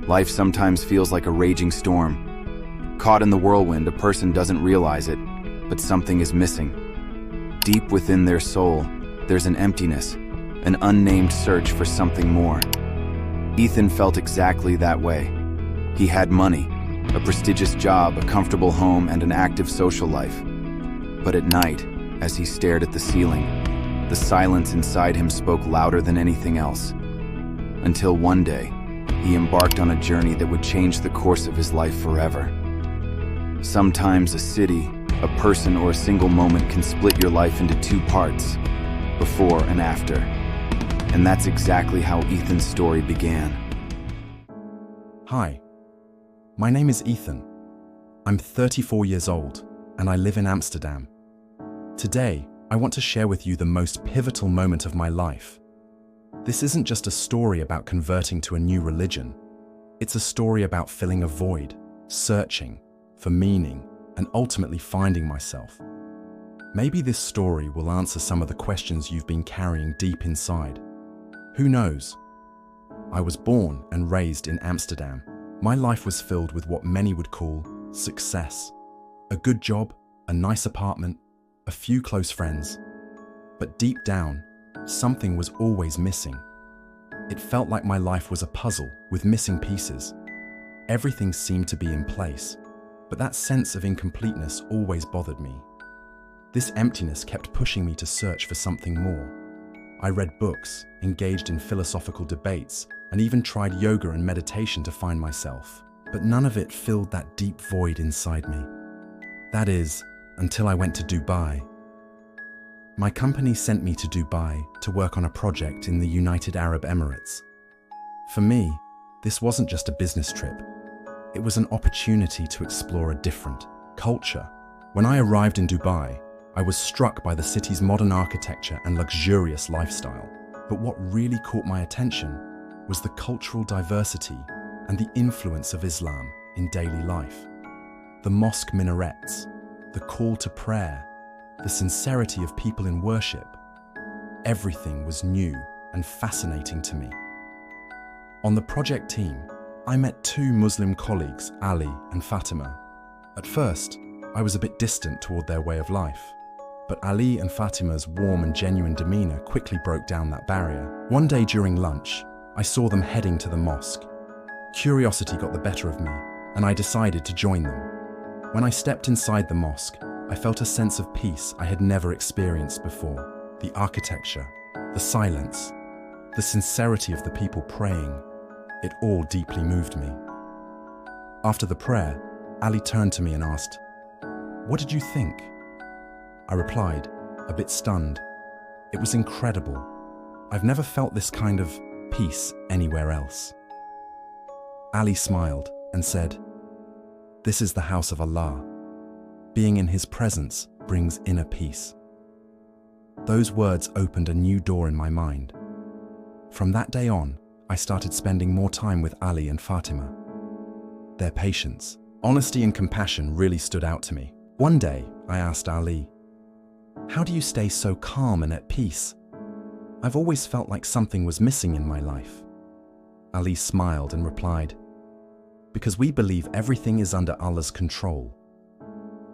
Life sometimes feels like a raging storm. Caught in the whirlwind, a person doesn't realize it, but something is missing. Deep within their soul, there's an emptiness, an unnamed search for something more. Ethan felt exactly that way. He had money, a prestigious job, a comfortable home, and an active social life. But at night, as he stared at the ceiling, the silence inside him spoke louder than anything else. Until one day, he embarked on a journey that would change the course of his life forever. Sometimes a city, a person, or a single moment can split your life into two parts, before and after. And that's exactly how Ethan's story began. Hi, my name is Ethan. I'm 34 years old, and I live in Amsterdam. Today, I want to share with you the most pivotal moment of my life. This isn't just a story about converting to a new religion. It's a story about filling a void, searching for meaning, and ultimately finding myself. Maybe this story will answer some of the questions you've been carrying deep inside. Who knows? I was born and raised in Amsterdam. My life was filled with what many would call success. A good job, a nice apartment, a few close friends. But deep down, something was always missing. It felt like my life was a puzzle with missing pieces. Everything seemed to be in place, but that sense of incompleteness always bothered me. This emptiness kept pushing me to search for something more. I read books, engaged in philosophical debates, and even tried yoga and meditation to find myself. But none of it filled that deep void inside me. That is, until I went to Dubai. My company sent me to Dubai to work on a project in the United Arab Emirates. For me, this wasn't just a business trip. It was an opportunity to explore a different culture. When I arrived in Dubai, I was struck by the city's modern architecture and luxurious lifestyle. But what really caught my attention was the cultural diversity and the influence of Islam in daily life. The mosque minarets, the call to prayer, the sincerity of people in worship. Everything was new and fascinating to me. On the project team, I met two Muslim colleagues, Ali and Fatima. At first, I was a bit distant toward their way of life. But Ali and Fatima's warm and genuine demeanor quickly broke down that barrier. One day during lunch, I saw them heading to the mosque. Curiosity got the better of me, and I decided to join them. When I stepped inside the mosque, I felt a sense of peace I had never experienced before. The architecture, the silence, the sincerity of the people praying, it all deeply moved me. After the prayer, Ali turned to me and asked, "What did you think?" I replied, a bit stunned, "It was incredible. I've never felt this kind of peace anywhere else." Ali smiled and said, "This is the house of Allah. Being in His presence brings inner peace." Those words opened a new door in my mind. From that day on, I started spending more time with Ali and Fatima. Their patience, honesty, and compassion really stood out to me. One day, I asked Ali, "How do you stay so calm and at peace? I've always felt like something was missing in my life." Ali smiled and replied, "Because we believe everything is under Allah's control.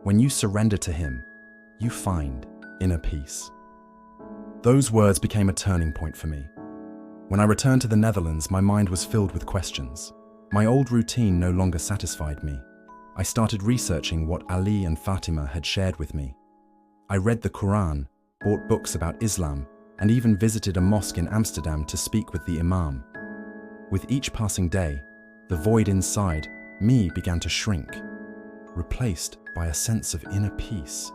When you surrender to Him, you find inner peace." Those words became a turning point for me. When I returned to the Netherlands, my mind was filled with questions. My old routine no longer satisfied me. I started researching what Ali and Fatima had shared with me. I read the Quran, bought books about Islam, and even visited a mosque in Amsterdam to speak with the Imam. With each passing day, the void inside me began to shrink, replaced by a sense of inner peace.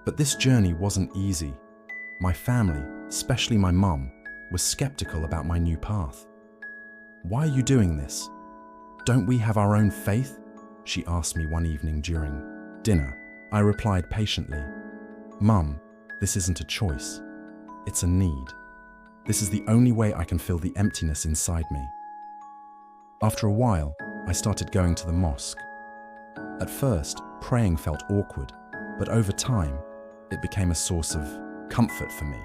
But this journey wasn't easy. My family, especially my mum, was skeptical about my new path. "Why are you doing this? Don't we have our own faith?" she asked me one evening during dinner. I replied patiently, "Mum, this isn't a choice. It's a need. This is the only way I can fill the emptiness inside me." After a while, I started going to the mosque. At first, praying felt awkward, but over time, it became a source of comfort for me.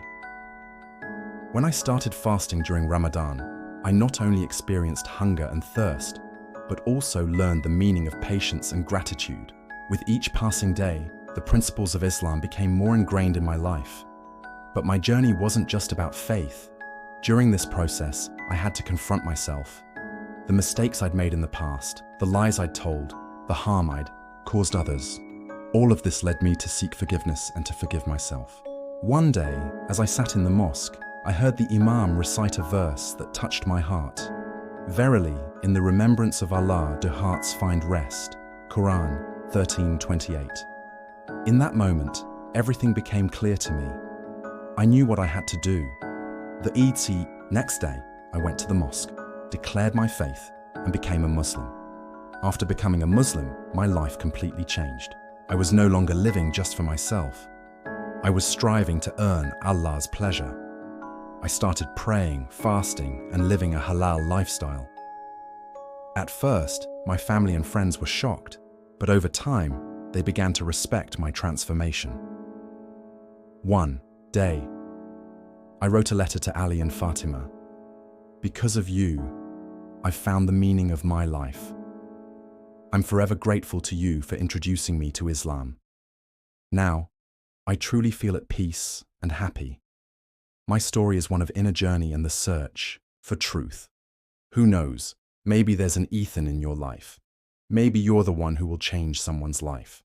When I started fasting during Ramadan, I not only experienced hunger and thirst, but also learned the meaning of patience and gratitude. With each passing day, the principles of Islam became more ingrained in my life. But my journey wasn't just about faith. During this process, I had to confront myself. The mistakes I'd made in the past, the lies I'd told, the harm I'd caused others. All of this led me to seek forgiveness and to forgive myself. One day, as I sat in the mosque, I heard the Imam recite a verse that touched my heart. Verily, in the remembrance of Allah do hearts find rest. Quran 13:28. In that moment, everything became clear to me. I knew what I had to do. The next day, I went to the mosque, declared my faith, and became a Muslim. After becoming a Muslim, my life completely changed. I was no longer living just for myself. I was striving to earn Allah's pleasure. I started praying, fasting, and living a halal lifestyle. At first, my family and friends were shocked, but over time, they began to respect my transformation. One day, I wrote a letter to Ali and Fatima. Because of you, I've found the meaning of my life. I'm forever grateful to you for introducing me to Islam. Now, I truly feel at peace and happy. My story is one of inner journey and the search for truth. Who knows, maybe there's an Ethan in your life. Maybe you're the one who will change someone's life.